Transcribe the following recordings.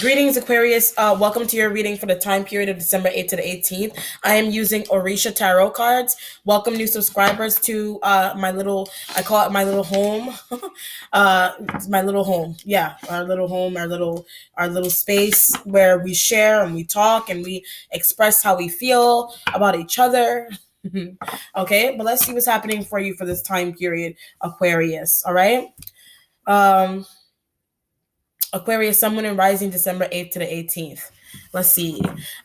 Greetings, Aquarius. Welcome to your reading for the time period of December 8th to the 18th. I am using Orisha Tarot cards. Welcome new subscribers to my little, I call it my little home. It's my little home. Yeah, our little home, our little space where we share and we talk and we express how we feel about each other. Okay, but let's see what's happening for you for this time period, Aquarius. All right. Um, Aquarius, Sun, Moon, and Rising, December 8th to the 18th. Let's see.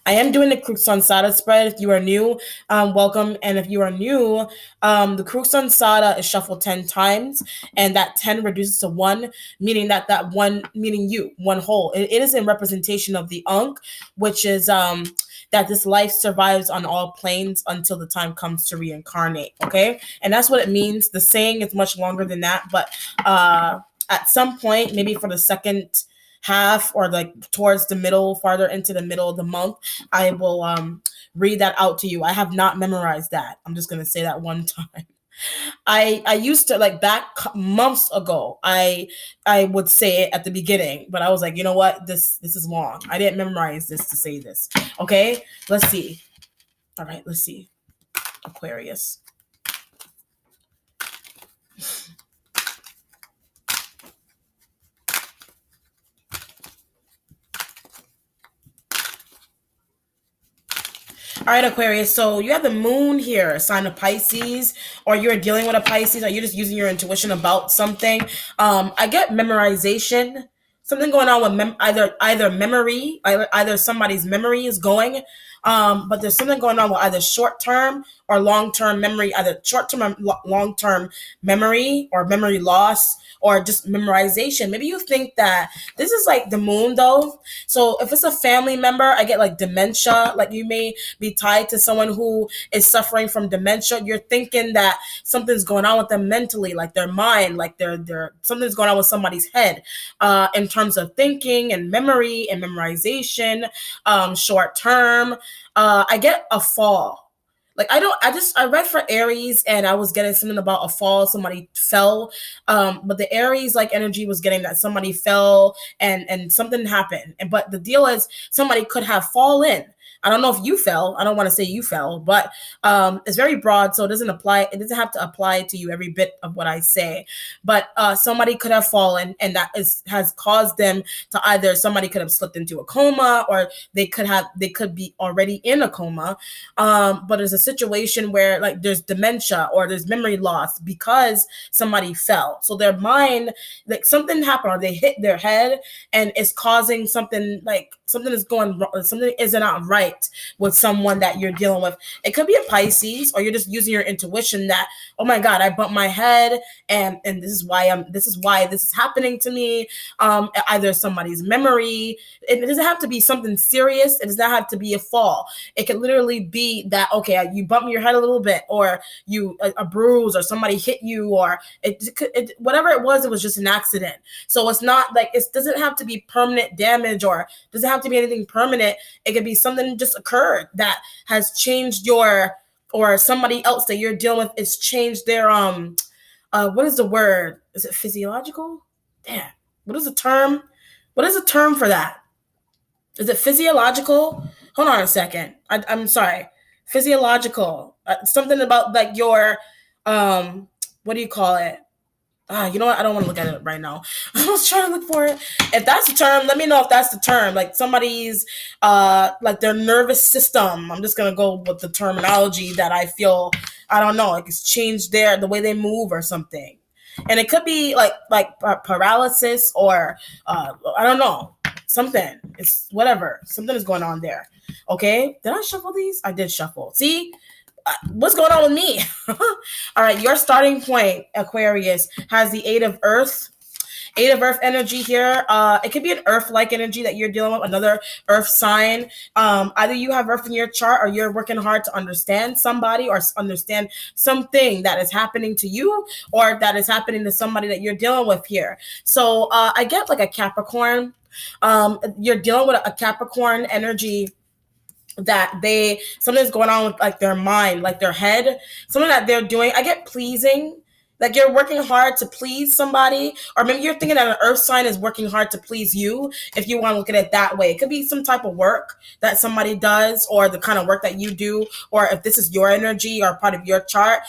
I am doing the Crux on Sada spread. If you are new, welcome. And if you are new, the Crux on Sada is shuffled 10 times, and that 10 reduces to 1, meaning that 1, meaning you, one whole. It is in representation of the Ankh, which is that this life survives on all planes until the time comes to reincarnate. Okay. And that's what it means. The saying is much longer than that, but at some point, maybe for the second half or like towards the middle, farther into the middle of the month, I will read that out to you. I have not memorized that. I'm just gonna say that one time. I used to like back months ago. I would say it at the beginning, but I was like, you know what? This is long. I didn't memorize this to say this. Okay, let's see. All right, let's see. Aquarius. All right, Aquarius. So you have the moon here, a sign of Pisces, or you're dealing with a Pisces, or you're just using your intuition about something. I get memorization, something going on with either memory, either somebody's memory is going. But there's something going on with either short term or long term memory, either short term or long term memory or memory loss or just memorization. Maybe you think that this is like the moon though. So if it's a family member, I get like dementia, like you may be tied to someone who is suffering from dementia. You're thinking that something's going on with them mentally, like their mind, like their something's going on with somebody's head, in terms of thinking and memory and memorization, short term. I get a fall. Like I read for Aries and I was getting something about a fall, somebody fell. But the Aries like energy was getting that somebody fell and something happened. But the deal is somebody could have fallen. I don't know if you fell. I don't want to say you fell, but it's very broad, so it doesn't apply. It doesn't have to apply to you every bit of what I say. But somebody could have fallen, and has caused them to either somebody could have slipped into a coma, or they could be already in a coma. But there's a situation where like there's dementia or there's memory loss because somebody fell. So their mind, like something happened, or they hit their head, and it's causing something like something is going wrong, something isn't out right with someone that you're dealing with. It could be a Pisces, or you're just using your intuition that, oh my God, I bumped my head, and this is why this is happening to me. Either somebody's memory. It doesn't have to be something serious. It does not have to be a fall. It could literally be that, okay, you bump your head a little bit, or you a bruise, or somebody hit you, or whatever it was just an accident. So it's not like it doesn't have to be permanent damage, or doesn't have to be anything permanent. It could be something just occurred that has changed or somebody else that you're dealing with is changed their what is the word? Is it physiological? Damn. What is the term? What is the term for that? Is it physiological? Hold on a second. I'm sorry. Physiological. Something about like your what do you call it? You know what? I don't want to look at it right now. I was trying to look for it. If that's the term, let me know if that's the term. Like somebody's like their nervous system. I'm just gonna go with the terminology that I feel, I don't know, like it's changed the way they move or something. And it could be like paralysis or I don't know, something. It's whatever. Something is going on there. Okay. Did I shuffle these? I did shuffle. See, what's going on with me? All right, your starting point, Aquarius, has the Eight of Earth. Eight of Earth energy here. It could be an Earth-like energy that you're dealing with, another Earth sign. Either you have Earth in your chart, or you're working hard to understand somebody or understand something that is happening to you, or that is happening to somebody that you're dealing with here. So I get like a Capricorn. You're dealing with a Capricorn energy that something's going on with like their mind, like their head, something that they're doing. I get pleasing. Like you're working hard to please somebody, or maybe you're thinking that an earth sign is working hard to please you. If you want to look at it that way, it could be some type of work that somebody does, or the kind of work that you do, or if this is your energy or part of your chart,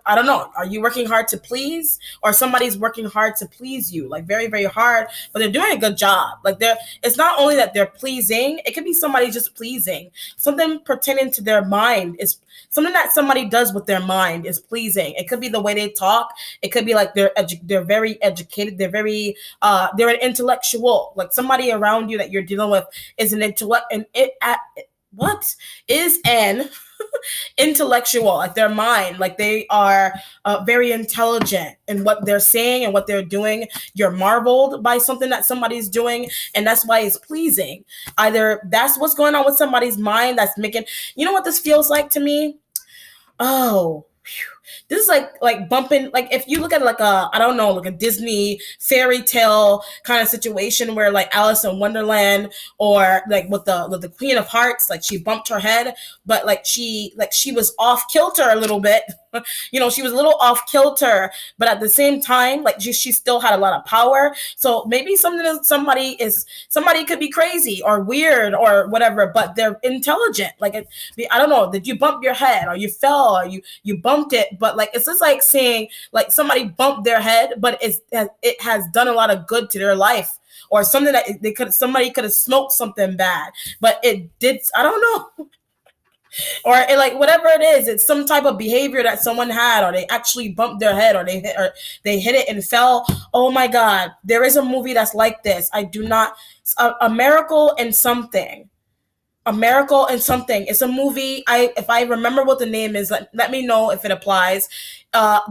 I don't know, are you working hard to please, or somebody's working hard to please you, like very, very hard, but they're doing a good job. Like it's not only that they're pleasing, it could be somebody just pleasing. Something pertaining to their mind is something that somebody does with their mind is pleasing. It could be the way they talk. It could be like they're very educated. They're an intellectual. Like somebody around you that you're dealing with is an intellect, and what is an intellectual, like their mind, like they are very intelligent in what they're saying and what they're doing. You're marveled by something that somebody's doing, and that's why it's pleasing. Either that's what's going on with somebody's mind that's making, you know what this feels like to me? Oh, this is like bumping, like if you look at like a, I don't know, like a Disney fairy tale kind of situation where like Alice in Wonderland, or like with the Queen of Hearts, like she bumped her head, but she was off kilter a little bit. She was a little off kilter, but at the same time, like she still had a lot of power. So maybe somebody could be crazy or weird or whatever, but they're intelligent. Like I don't know, did you bump your head, or you fell, or you bumped it, but like it's just like saying like somebody bumped their head, but it has done a lot of good to their life, or something that somebody could have smoked something bad, but it did, I don't know. Or like whatever it is, it's some type of behavior that someone had, or they actually bumped their head, or they hit it and fell. Oh my God, there is a movie that's like this. I do not, a miracle and something. A Miracle and Something. It's a movie. If I remember what the name is, let me know if it applies.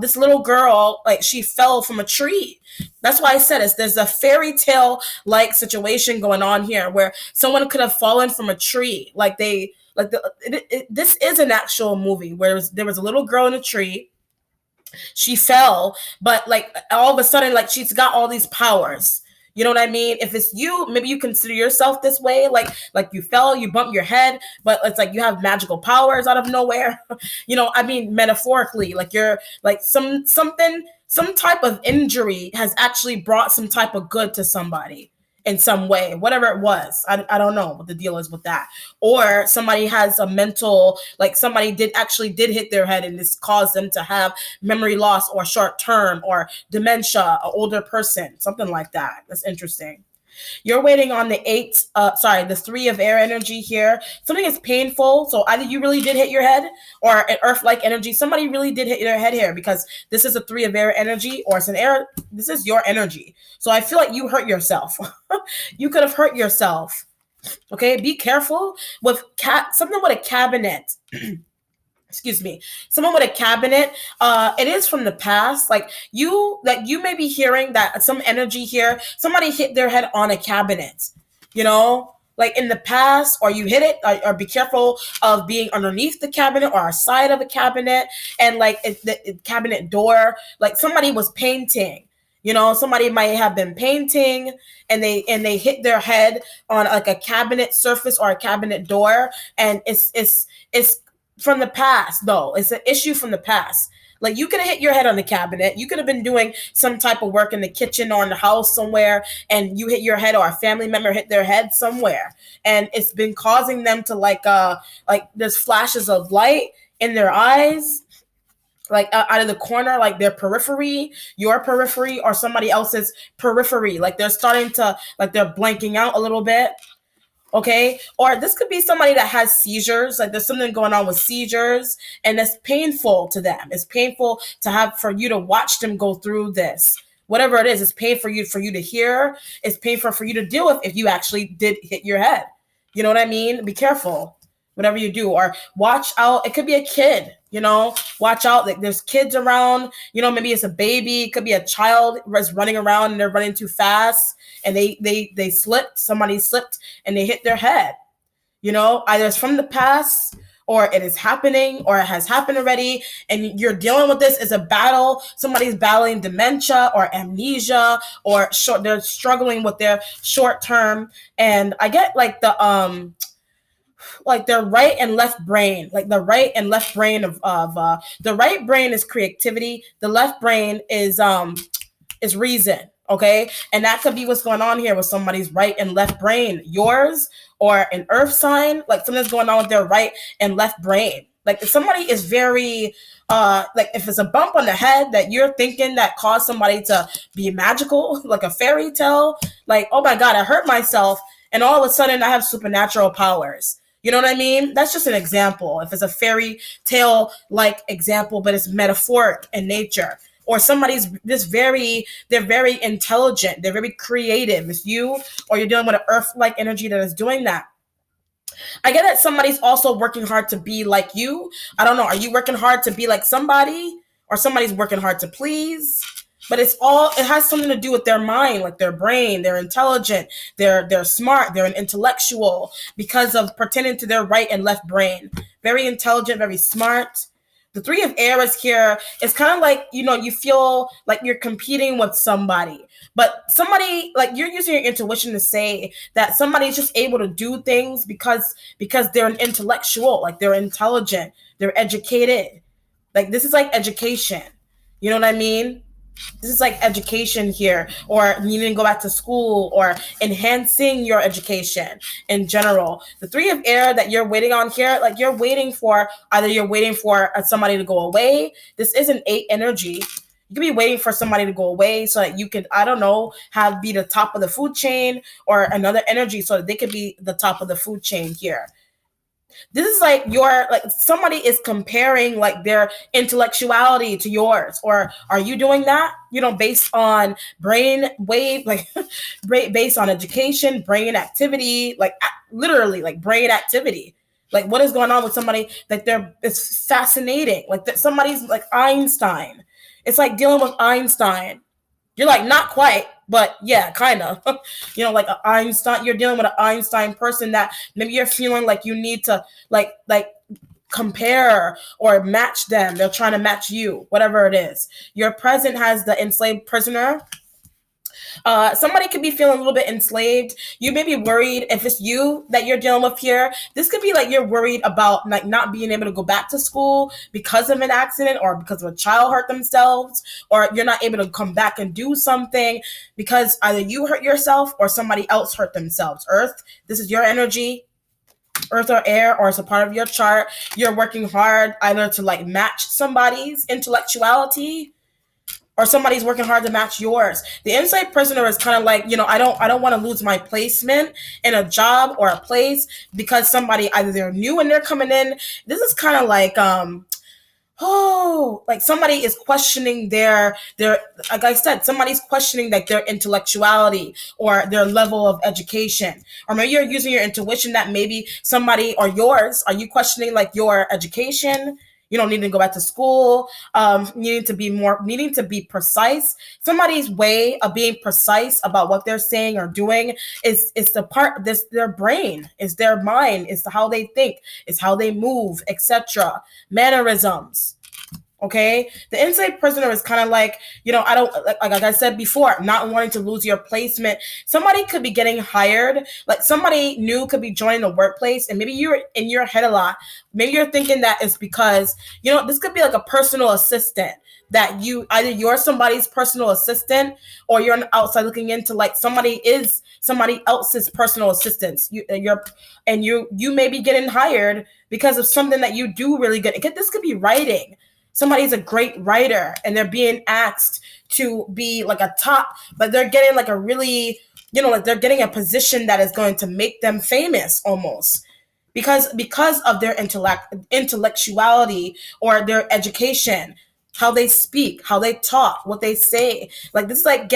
This little girl, like she fell from a tree. That's why I said there's a fairy tale like situation going on here, where someone could have fallen from a tree. This is an actual movie where there was a little girl in a tree. She fell, but like all of a sudden, like she's got all these powers. You know what I mean? If it's you, maybe you consider yourself this way, like you fell, you bumped your head, but it's like you have magical powers out of nowhere. I mean, metaphorically, like you're like some type of injury has actually brought some type of good to somebody in some way, whatever it was. I don't know what the deal is with that. Or somebody has a mental, like somebody did hit their head, and this caused them to have memory loss, or short term, or dementia, an older person, something like that. That's interesting. You're waiting on the 3 of air energy here. Something is painful. So either you really did hit your head, or an earth-like energy. Somebody really did hit their head here, because this is a 3 of air energy, or this is your energy. So I feel like you hurt yourself. You could have hurt yourself. Okay, be careful with something with a cabinet. Excuse me, someone with a cabinet. It is from the past. Like you may be hearing that some energy here, somebody hit their head on a cabinet, like in the past, or you hit it, or be careful of being underneath the cabinet or a side of a cabinet, and like the cabinet door, like somebody was painting. Somebody might have been painting, and they hit their head on like a cabinet surface or a cabinet door, and it's from the past, though. It's an issue from the past. Like you could have hit your head on the cabinet. You could have been doing some type of work in the kitchen or in the house somewhere, and you hit your head, or a family member hit their head somewhere, and it's been causing them to like there's flashes of light in their eyes, like out of the corner, like their periphery, your periphery, or somebody else's periphery. Like they're starting to, like they're blanking out a little bit. Okay. Or this could be somebody that has seizures. Like there's something going on with seizures, and it's painful to them. It's painful for you to watch them go through this. Whatever it is, it's painful for you to hear. It's painful for you to deal with if you actually did hit your head. You know what I mean? Be careful. Whatever you do, or watch out. It could be a kid, watch out. Like there's kids around, maybe it's a baby. It could be a child was running around, and they're running too fast, and they slipped. Somebody slipped, and they hit their head. Either it's from the past, or it is happening, or it has happened already, and you're dealing with this as a battle. Somebody's battling dementia or amnesia, or they're struggling with their short term. And I get like like their right and left brain, like the right and left brain of the right brain is creativity, the left brain is reason. Okay, and that could be what's going on here with somebody's right and left brain, yours or an earth sign, like something's going on with their right and left brain. Like if somebody is very like if it's a bump on the head that you're thinking that caused somebody to be magical, like a fairy tale, like, oh my god, I hurt myself and all of a sudden I have supernatural powers. You know what I mean? That's just an example. If it's a fairy tale like example, but it's metaphoric in nature. Or somebody's this very, they're very intelligent, they're very creative. It's you, or you're dealing with an earth-like energy that is doing that. I get that somebody's also working hard to be like you. I don't know. Are you working hard to be like somebody? Or somebody's working hard to please? But it has something to do with their mind, like their brain. They're intelligent, they're smart, they're an intellectual because of pertaining to their right and left brain. Very intelligent, very smart. The three of air is here. It's kind of like, you feel like you're competing with somebody, but somebody, like, you're using your intuition to say that somebody's just able to do things because they're an intellectual, like they're intelligent, they're educated. Like this is like education. You know what I mean? This is like education here, or needing to go back to school, or enhancing your education in general. The three of air that you're waiting on here, like you're waiting for, either you're waiting for somebody to go away. This isn't eight energy. You could be waiting for somebody to go away so that you could, I don't know, be the top of the food chain, or another energy so that they could be the top of the food chain here. This is like somebody is comparing like their intellectuality to yours. Or are you doing that, based on brain wave, like based on education, brain activity, like literally like brain activity. Like what is going on with somebody that it's fascinating, like that somebody's like Einstein. It's like dealing with Einstein. You're like, not quite, but yeah, kind of. Like an Einstein. You're dealing with an Einstein person that maybe you're feeling like you need to like compare or match them. They're trying to match you, whatever it is. Your present has the enslaved prisoner. Somebody could be feeling a little bit enslaved. You may be worried if it's you that you're dealing with here. This could be like you're worried about like not being able to go back to school because of an accident, or because of a child hurt themselves, or you're not able to come back and do something because either you hurt yourself or somebody else hurt themselves. Earth, this is your energy. Earth or air, or it's a part of your chart. You're working hard either to like match somebody's intellectuality, or somebody's working hard to match yours. The inside prisoner is kind of like, I don't want to lose my placement in a job or a place because somebody, either they're new and they're coming in. This is kind of like like somebody is questioning their like I said, somebody's questioning like their intellectuality or their level of education. Or maybe you're using your intuition that maybe somebody, or yours, are you questioning like your education? You don't need to go back to school. Needing to be precise. Somebody's way of being precise about what they're saying or doing is the part, this their brain, is their mind, is how they think, is how they move, etc. Mannerisms. Okay, the inside prisoner is kind of like, I don't, like I said before, not wanting to lose your placement. Somebody could be getting hired, like somebody new could be joining the workplace, and maybe you're in your head a lot. Maybe you're thinking that it's because, this could be like a personal assistant, that you're somebody's personal assistant, or you're outside looking into like somebody else's personal assistants. You may be getting hired because of something that you do really good. This could be writing. Somebody's a great writer and they're being asked to be like a top, but they're getting like a really, like they're getting a position that is going to make them famous almost because of their intellectuality or their education, how they speak, how they talk, what they say. Like this is like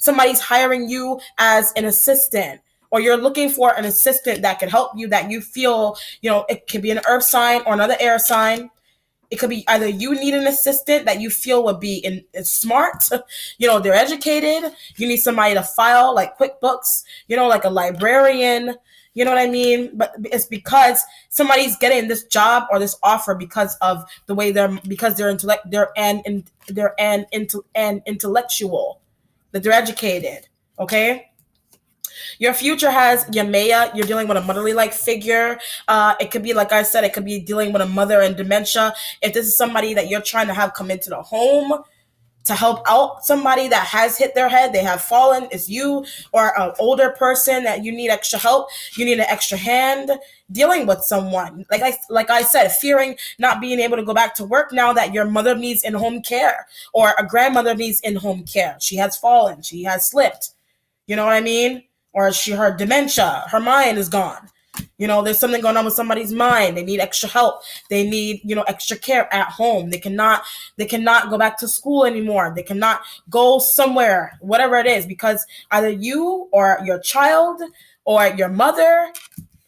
somebody's hiring you as an assistant, or you're looking for an assistant that can help you, that you feel, it could be an earth sign or another air sign. It could be either you need an assistant that you feel would be smart, they're educated. You need somebody to file like QuickBooks, like a librarian, you know what I mean? But it's because somebody's getting this job or this offer because of the way because they're intellectual, that they're educated. Okay. Your future has Yamea. You're dealing with a motherly like figure. It could be, like I said, it could be dealing with a mother and dementia. If this is somebody that you're trying to have come into the home to help out somebody that has hit their head, they have fallen, it's you, or an older person that you need extra help, you need an extra hand dealing with someone. Like I said, fearing not being able to go back to work now that your mother needs in-home care or a grandmother needs in-home care. She has fallen, she has slipped. You know what I mean? Or her dementia, her mind is gone. There's something going on with somebody's mind. They need extra help. They need, extra care at home. They cannot go back to school anymore. They cannot go somewhere, whatever it is, because either you or your child or your mother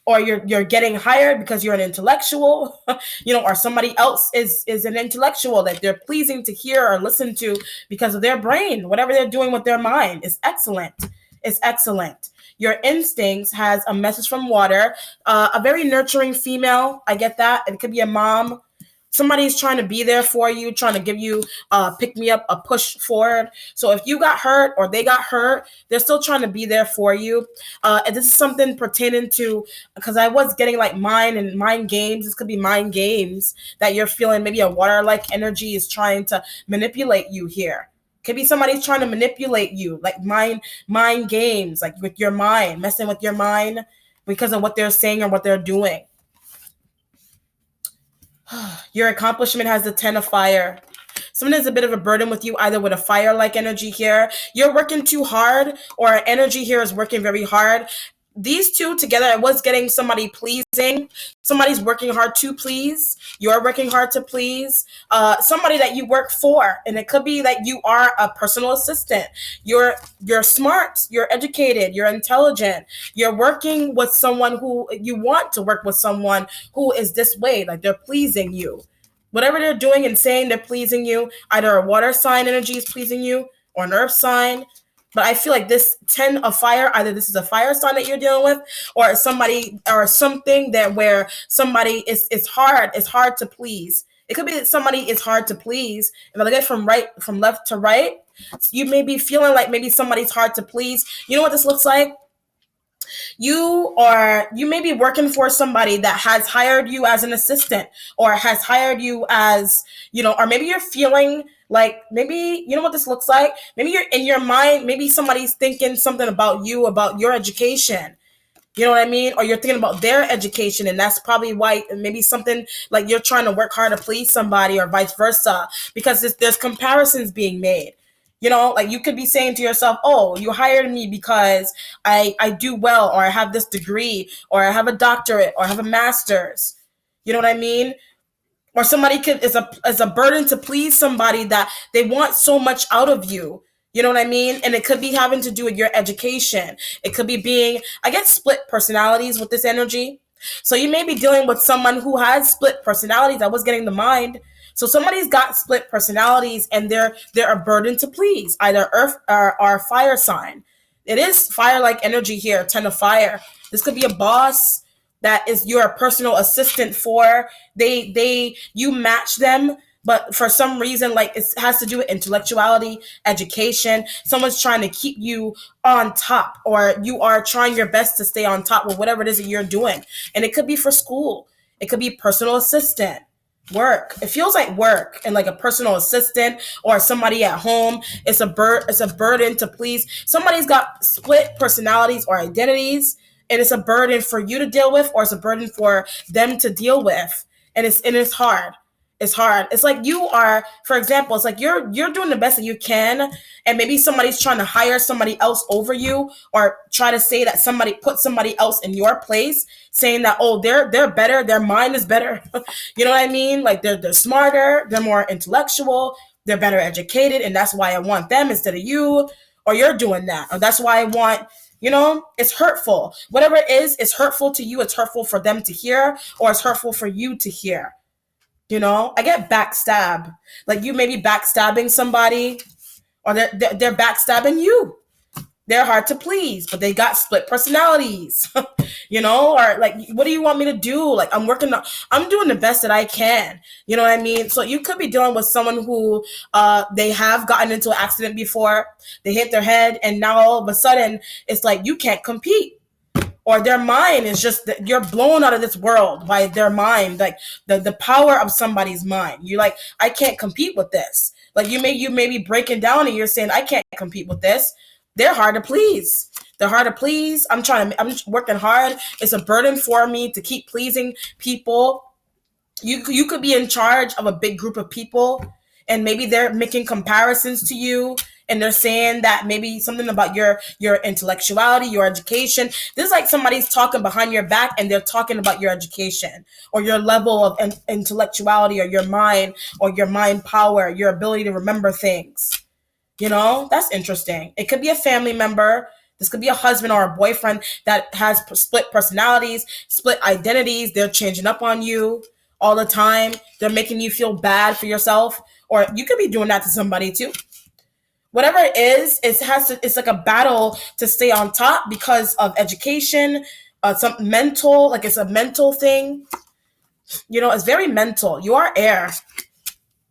or you're getting hired because you're an intellectual, or somebody else is an intellectual that they're pleasing to hear or listen to because of their brain. Whatever they're doing with their mind is excellent. It's excellent. Your instincts has a message from water, a very nurturing female. I get that. It could be a mom. Somebody's trying to be there for you, trying to give you pick me up, a push forward. So if you got hurt or they got hurt, they're still trying to be there for you. And this is something pertaining to, because I was getting like mind games. This could be mind games that you're feeling. Maybe a water-like energy is trying to manipulate you here. Could be somebody's trying to manipulate you, like mind games, like with your mind, messing with your mind because of what they're saying or what they're doing. Your accomplishment has the 10 of fire. Someone is a bit of a burden with you, either with a fire-like energy here. You're working too hard, or energy here is working very hard. These two together, I was getting somebody pleasing. Somebody's working hard to please. You're working hard to please somebody that you work for, and it could be that you are a personal assistant. You're smart. You're educated. You're intelligent. You're working with someone who you want to work with, someone who is this way, like they're pleasing you. Whatever they're doing and saying, they're pleasing you. Either a water sign energy is pleasing you, or an earth sign. But I feel like this 10 of fire, either this is a fire sign that you're dealing with, or somebody or something that where somebody it's hard to please. It could be that somebody is hard to please. If I look at it from left to right, you may be feeling like maybe somebody's hard to please. You know what this looks like? You may be working for somebody that has hired you as an assistant, or has hired you as, or maybe you're feeling like, maybe, you know what this looks like? Maybe you're in your mind, maybe somebody's thinking something about you, about your education. You know what I mean? Or you're thinking about their education, and that's probably why maybe something like you're trying to work hard to please somebody, or vice versa, because there's comparisons being made. Like you could be saying to yourself, oh, you hired me because I do well, or I have this degree, or I have a doctorate, or I have a master's. You know what I mean? Or somebody is a burden to please somebody that they want so much out of you. You know what I mean? And it could be having to do with your education. It could be I get split personalities with this energy. So you may be dealing with someone who has split personalities. I was getting the mind. So somebody's got split personalities, and they're a burden to please, either earth or fire sign. It is fire-like energy here, 10 of fire. This could be a boss that is your personal assistant for. You match them, but for some reason, like it has to do with intellectuality, education. Someone's trying to keep you on top, or you are trying your best to stay on top with whatever it is that you're doing. And it could be for school. It could be personal assistant. Work. It feels like work, and like a personal assistant or somebody at home. It's a burden to please. Somebody's got split personalities or identities, and it's a burden for you to deal with, or it's a burden for them to deal with. And it's hard. It's hard. It's like you are, for example, it's like you're doing the best that you can, and maybe somebody's trying to hire somebody else over you, or try to say that somebody put somebody else in your place, saying that, oh, they're better, their mind is better. You know what I mean? Like they're smarter, they're more intellectual, they're better educated, and that's why I want them instead of you. Or you're doing that. Or that's why I want, it's hurtful. Whatever it is, it's hurtful to you. It's hurtful for them to hear, or it's hurtful for you to hear. I get backstab. Like you may be backstabbing somebody, or they're backstabbing you. They're hard to please, but they got split personalities. Or like, what do you want me to do? Like, I'm doing the best that I can. You know what I mean? So you could be dealing with someone who they have gotten into an accident before, they hit their head, and now all of a sudden it's like you can't compete, or their mind is just, you're blown out of this world by their mind, like the power of somebody's mind. You're like, I can't compete with this. Like, you may be breaking down and you're saying, I can't compete with this. They're hard to please. They're hard to please. I'm working hard. It's a burden for me to keep pleasing people. You could be in charge of a big group of people, and maybe they're making comparisons to you, and they're saying that maybe something about your intellectuality, your education. This is like somebody's talking behind your back, and they're talking about your education or your level of intellectuality, or your mind power, your ability to remember things. That's interesting. It could be a family member. This could be a husband or a boyfriend that has split personalities, split identities. They're changing up on you all the time. They're making you feel bad for yourself, or you could be doing that to somebody too. Whatever it is, it's like a battle to stay on top because of education, some mental, like it's a mental thing. It's very mental. You are air.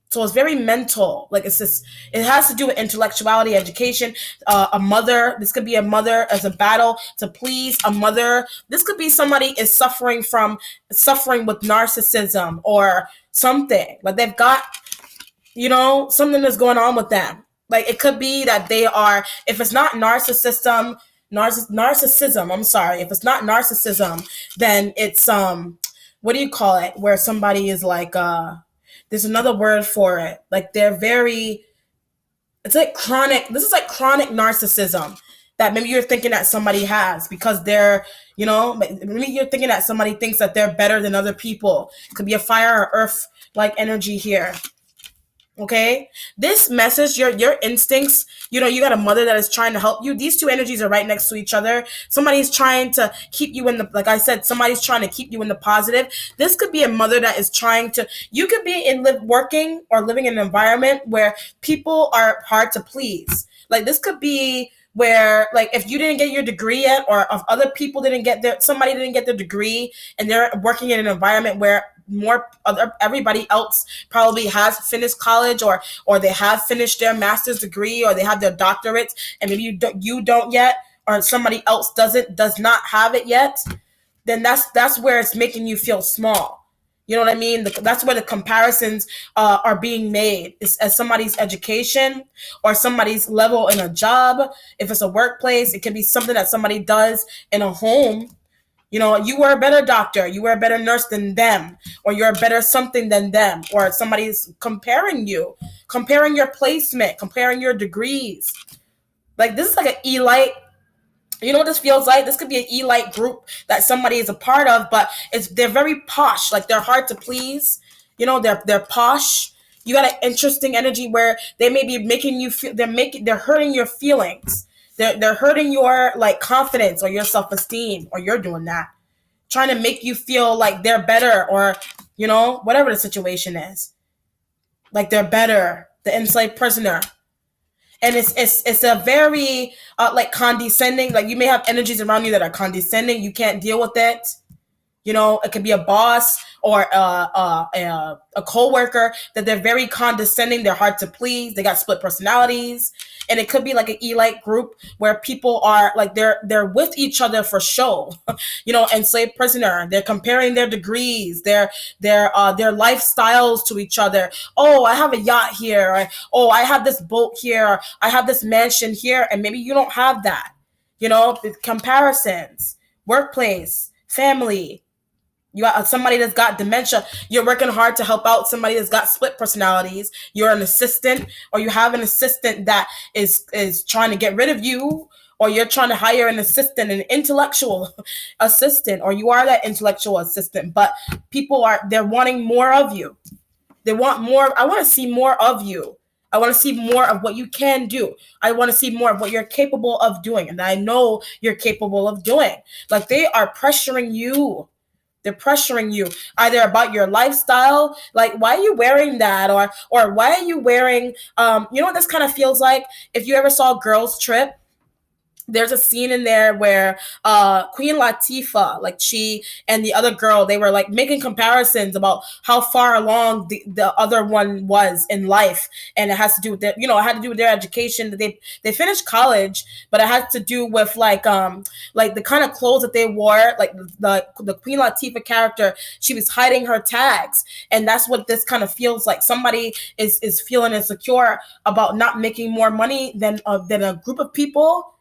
So it's very mental. Like, it has to do with intellectuality, education. A mother. This could be a mother as a battle to please a mother. This could be somebody is suffering with narcissism or something. Like, they've got, something that's going on with them. Like, it could be that they are. If it's not narcissism. I'm sorry. If it's not narcissism, then it's what do you call it? Where somebody is like there's another word for it. Like, it's like chronic. This is like chronic narcissism that maybe you're thinking that somebody has, because maybe you're thinking that somebody thinks that they're better than other people. It could be a fire or earth like energy here. Okay, this message, your instincts, you got a mother that is trying to help you. These two energies are right next to each other. Somebody's trying to keep you like I said, somebody's trying to keep you in the positive. This could be a mother that is trying to, you could be working or living in an environment where people are hard to please. Like, this could be where, like, if you didn't get your degree yet, or if other people somebody didn't get their degree, and they're working in an environment where everybody else probably has finished college, or they have finished their master's degree, or they have their doctorates, and maybe you don't yet, or somebody else does not have it yet, then that's where it's making you feel small. You know what I mean? That's where the comparisons are being made. It's as somebody's education or somebody's level in a job. If it's a workplace, it can be something that somebody does in a home. You were a better doctor, you were a better nurse than them, or you're a better something than them, or somebody's comparing your placement, comparing your degrees. Like, this is like an elite. You know what this feels like? This could be an elite group that somebody is a part of, but they're very posh. Like, they're hard to please. They're posh. You got an interesting energy where they may be making you feel, they're hurting your feelings. They're hurting your, like, confidence or your self-esteem, or you're doing that. Trying to make you feel like they're better, or, whatever the situation is. Like, they're better. The enslaved prisoner. And it's a very like condescending. Like, you may have energies around you that are condescending. You can't deal with it. It could be a boss or a co-worker that they're very condescending. They're hard to please. They got split personalities. And it could be like an elite group where people are like, they're with each other for show. Enslaved prisoner. They're comparing their degrees, their lifestyles to each other. Oh, I have a yacht here. Or, oh, I have this boat here. Or, I have this mansion here. And maybe you don't have that. Comparisons, workplace, family. You got somebody that's got dementia. You're working hard to help out somebody that's got split personalities. You're an assistant, or you have an assistant that is trying to get rid of you, or you're trying to hire an assistant, an intellectual assistant, or you are that intellectual assistant, but they're wanting more of you. They want more. I want to see more of you. I want to see more of what you can do. I want to see more of what you're capable of doing. And I know you're capable of doing. Like, they are pressuring you. They're pressuring you either about your lifestyle, like, why are you wearing that, or why are you wearing what this kind of feels like? If you ever saw Girls Trip, there's a scene in there where Queen Latifah, like she and the other girl, they were like making comparisons about how far along the other one was in life, and it has to do with their, it had to do with their education. They finished college, but it has to do with like the kind of clothes that they wore. Like the Queen Latifah character, she was hiding her tags, and that's what this kind of feels like. Somebody is feeling insecure about not making more money than a group of people,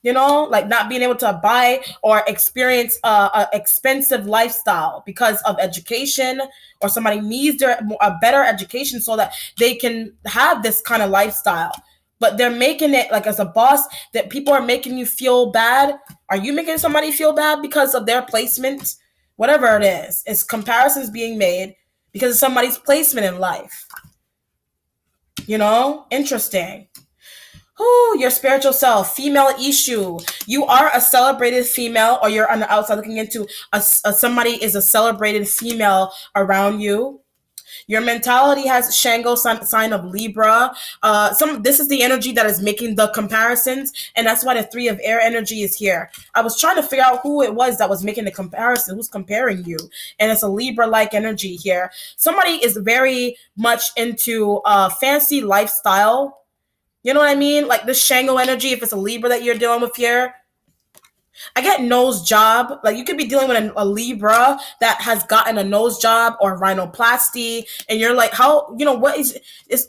like not being able to buy or experience a expensive lifestyle because of education, or somebody needs a better education so that they can have this kind of lifestyle. But they're making it like, as a boss, that people are making you feel bad. Are you making somebody feel bad because of their placement? Whatever it is, it's comparisons being made because of somebody's placement in life. Interesting. Oh, your spiritual self, female issue. You are a celebrated female, or you're on the outside looking into somebody is a celebrated female around you. Your mentality has Shango sign of Libra. This is the energy that is making the comparisons, and that's why the Three of Air energy is here. I was trying to figure out who it was that was making the comparison, who's comparing you, and it's a Libra-like energy here. Somebody is very much into fancy lifestyle. You know what I mean? Like this Shango energy, if it's a Libra that you're dealing with here. I get nose job. Like you could be dealing with a Libra that has gotten a nose job or rhinoplasty, and you're like, what is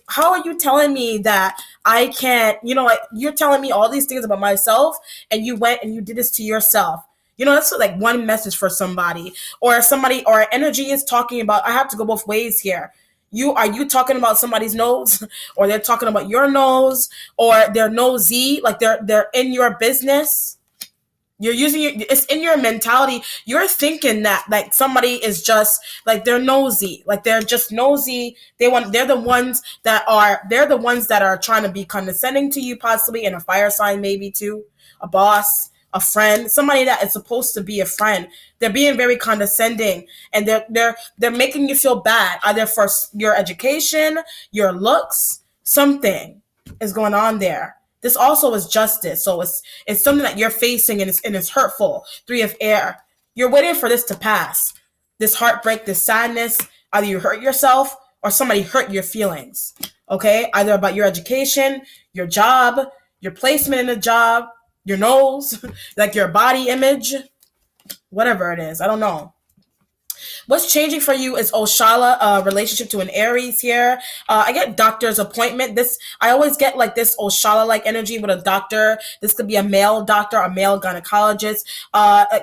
how are you telling me that I can't, like you're telling me all these things about myself, and you went and you did this to yourself. That's like one message for somebody, or energy is talking about, I have to go both ways here. Are you talking about somebody's nose, or they're talking about your nose, or they're nosy, like they're in your business? You're it's in your mentality. You're thinking that like somebody is just like, they're nosy, like they're just nosy. They're the ones that are trying to be condescending to you, possibly in a fire sign, maybe too, a boss, a friend, somebody that is supposed to be a friend. They're being very condescending, and they're making you feel bad, either for your education, your looks, something is going on there. This also is justice, so it's something that you're facing, and it's hurtful. Three of Air. You're waiting for this to pass. This heartbreak, this sadness. Either you hurt yourself or somebody hurt your feelings. Okay, either about your education, your job, your placement in a job, your nose, like your body image, whatever it is. I don't know. What's changing for you is Oshala, relationship to an Aries here. I get doctor's appointment. I always get like this Oshala-like energy with a doctor. This could be a male doctor, a male gynecologist.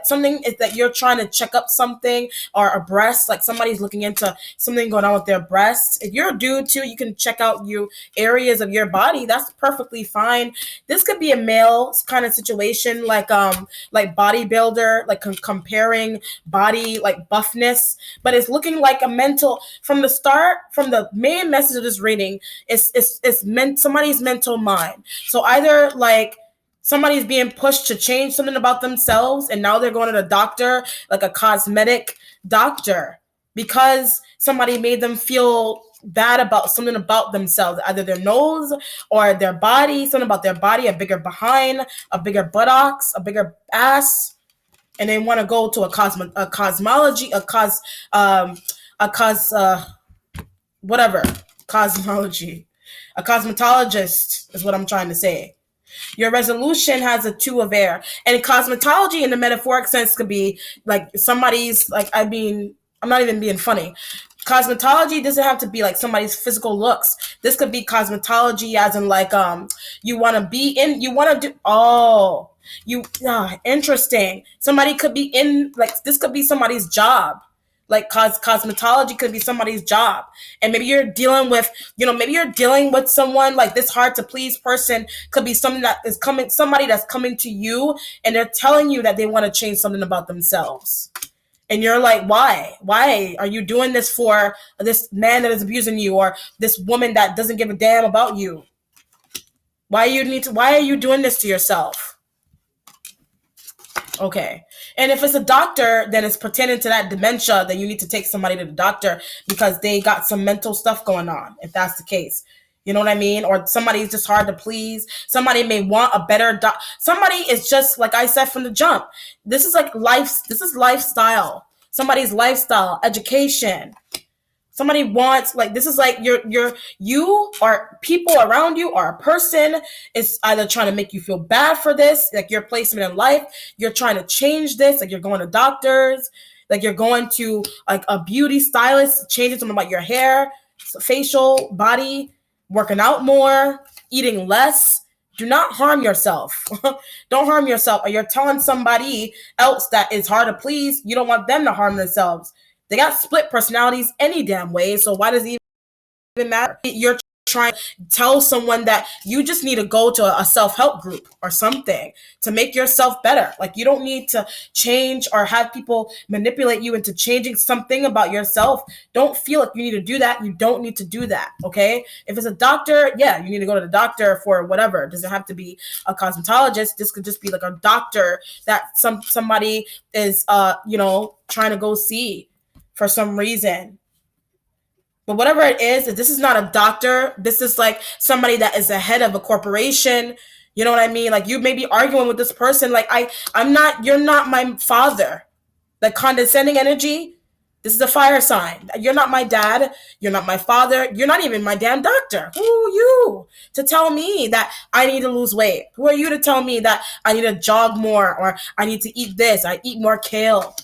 Something is that you're trying to check up something, or a breast, like somebody's looking into something going on with their breast. If you're a dude too, you can check out you areas of your body. That's perfectly fine. This could be a male kind of situation, like bodybuilder, like comparing body, like buffness. But it's looking like a mental, from the main message of this reading, somebody's mental mind. So either like somebody's being pushed to change something about themselves, and now they're going to the doctor, like a cosmetic doctor, because somebody made them feel bad about something about themselves, either their nose or their body, something about their body, a bigger behind, a bigger buttocks, a bigger ass, and they want to go to a cosmology, cosmology, a cosmetologist is what I'm trying to say. Your resolution has a Two of Air, and cosmetology in the metaphoric sense could be like somebody's, like, I mean, I'm not even being funny. Cosmetology doesn't have to be like somebody's physical looks. This could be cosmetology as in like, you want to do, interesting. Somebody could be in, like, this could be somebody's job. Like cosmetology could be somebody's job. And maybe you're dealing with, someone like this hard to please person. Could be something that is somebody that's coming to you, and they're telling you that they want to change something about themselves. And you're like, why? Why are you doing this for this man that is abusing you, or this woman that doesn't give a damn about you? Why are you doing this to yourself? Okay. And if it's a doctor, then it's pertaining to that dementia, then you need to take somebody to the doctor because they got some mental stuff going on, if that's the case. You know what I mean? Or somebody's just hard to please. Somebody may want a better somebody is just like I said from the jump. This is like life. This is lifestyle. Somebody's lifestyle, education. Somebody wants, like, this is like you or people around you or a person is either trying to make you feel bad for this, like your placement in life. You're trying to change this, like you're going to doctors, like you're going to like a beauty stylist, changing something about your hair, facial, body, working out more, eating less. Do not harm yourself. Don't harm yourself. Or you're telling somebody else that is hard to please, you don't want them to harm themselves. They got split personalities any damn way. So why does it even matter? You're trying to tell someone that you just need to go to a self-help group or something to make yourself better. Like, you don't need to change or have people manipulate you into changing something about yourself. Don't feel like you need to do that. You don't need to do that. Okay. If it's a doctor, yeah, you need to go to the doctor for whatever. It doesn't have to be a cosmetologist. This could just be like a doctor that somebody is trying to go see for some reason. But whatever it is, this is not a doctor. This is like somebody that is the head of a corporation. You know what I mean? Like, you may be arguing with this person. Like, I'm not, you're not my father. Like, condescending energy. This is a fire sign. You're not my dad. You're not my father. You're not even my damn doctor. Who are you to tell me that I need to lose weight? Who are you to tell me that I need to jog more or I need to eat this? I eat more kale.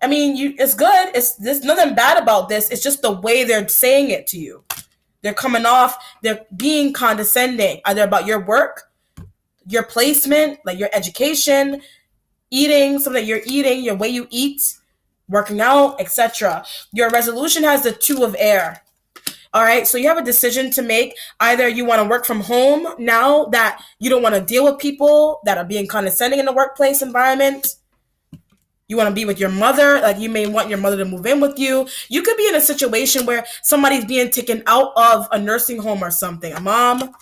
I mean, it's good. There's nothing bad about this. It's just the way they're saying it to you. They're coming off, they're being condescending, either about your work, your placement, like your education, eating, something that you're eating, your way you eat, working out, etc. Your resolution has the 2 of air. All right, so you have a decision to make. Either you want to work from home now that you don't want to deal with people that are being condescending in the workplace environment. You want to be with your mother, like you may want your mother to move in with you. You could be in a situation where somebody's being taken out of a nursing home or something, a mom.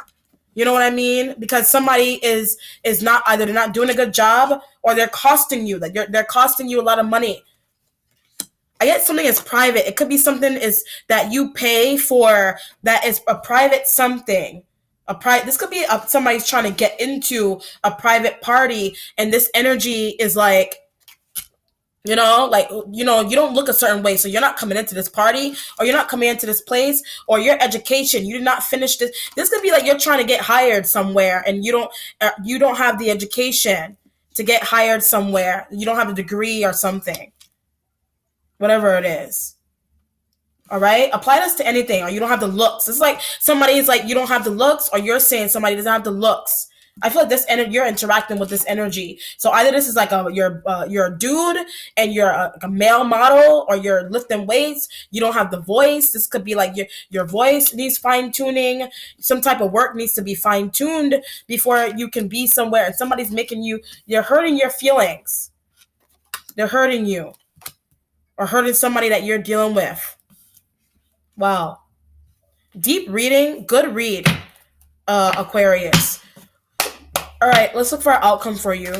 You know what I mean? Because somebody is not, either they're not doing a good job or they're costing you. Like they're costing you a lot of money. I get something is private. It could be something is that you pay for that is a private something. This could be somebody's trying to get into a private party, and this energy is like, you don't look a certain way, so you're not coming into this party, or you're not coming into this place, or your education, you did not finish this. This could be like you're trying to get hired somewhere, and you don't have the education to get hired somewhere. You don't have a degree or something, whatever it is. All right, apply this to anything, or you don't have the looks. It's like somebody's like, you don't have the looks, or you're saying somebody doesn't have the looks. I feel like this energy, you're interacting with this energy. So either this is like you're a dude and you're a male model, or you're lifting weights. You don't have the voice. This could be like your voice needs fine tuning. Some type of work needs to be fine tuned before you can be somewhere. And somebody's making you're hurting your feelings. They're hurting you, or hurting somebody that you're dealing with. Wow, deep reading, good read, Aquarius. All right, let's look for an outcome for you.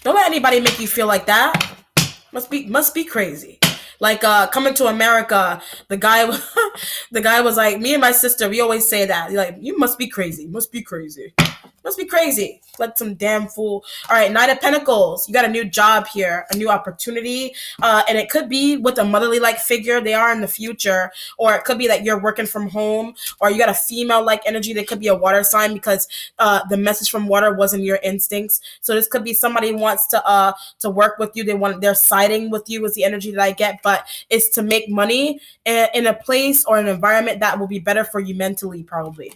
Don't let anybody make you feel like that. Must be crazy. Like Coming to America, the guy was like, me and my sister, we always say that. Like, you must be crazy. Must be crazy. Must be crazy. Like some damn fool. All right, Knight of Pentacles. You got a new job here, a new opportunity. And it could be with a motherly-like figure. They are in the future. Or it could be that you're working from home. Or you got a female-like energy. They could be a water sign because the message from water wasn't your instincts. So this could be somebody wants to work with you. They're siding with you is the energy that I get. But it's to make money in a place or an environment that will be better for you mentally, probably.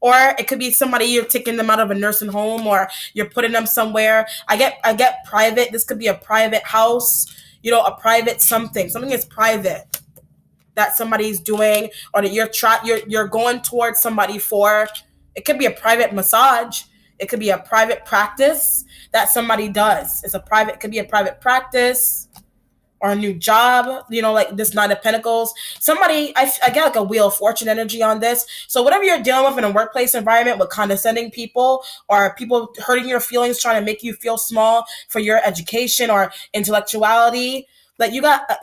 Or it could be somebody, you're taking them out of a nursing home, or you're putting them somewhere. I get private. This could be a private house, a private something. Something is private that somebody's doing, or that you're going towards somebody for. It could be a private massage. It could be a private practice that somebody does. It could be a private practice. or a new job, like this Nine of Pentacles. Somebody, I get like a Wheel of Fortune energy on this. So whatever you're dealing with in a workplace environment with condescending people or people hurting your feelings, trying to make you feel small for your education or intellectuality, like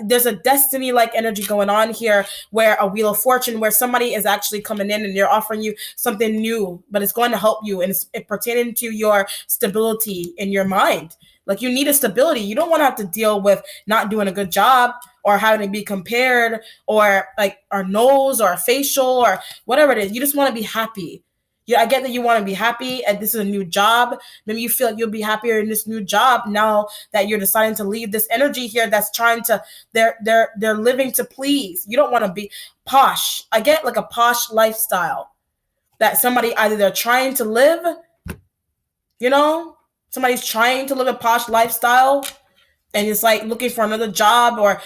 there's a destiny like energy going on here where a Wheel of Fortune, where somebody is actually coming in and they're offering you something new, but it's going to help you and it's pertaining to your stability in your mind. Like you need a stability. You don't want to have to deal with not doing a good job or having to be compared or like our nose or facial or whatever it is. You just want to be happy. Yeah, I get that you want to be happy and this is a new job. Maybe you feel like you'll be happier in this new job now that you're deciding to leave this energy here that's trying to they're living to please. You don't want to be posh. I get like a posh lifestyle that somebody either they're trying to live, somebody's trying to live a posh lifestyle and it's like looking for another job or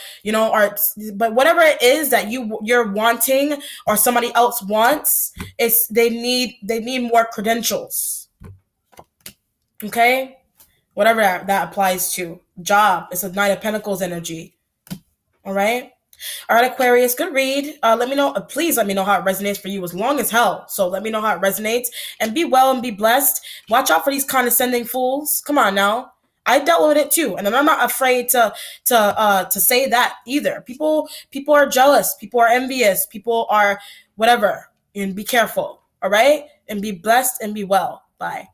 but whatever it is that you're wanting or somebody else wants, it's they need more credentials. Okay, whatever that applies to. Job, it's a Nine of Pentacles energy. All right, Aquarius, good read. Let me know, please let me know how it resonates for you. As long as hell, so let me know how it resonates and be well and be blessed. Watch out for these condescending fools. Come on now. I dealt with it too, and I'm not afraid to say that either. People are jealous, people are envious, people are whatever, and be careful. All right, and be blessed and be well. Bye.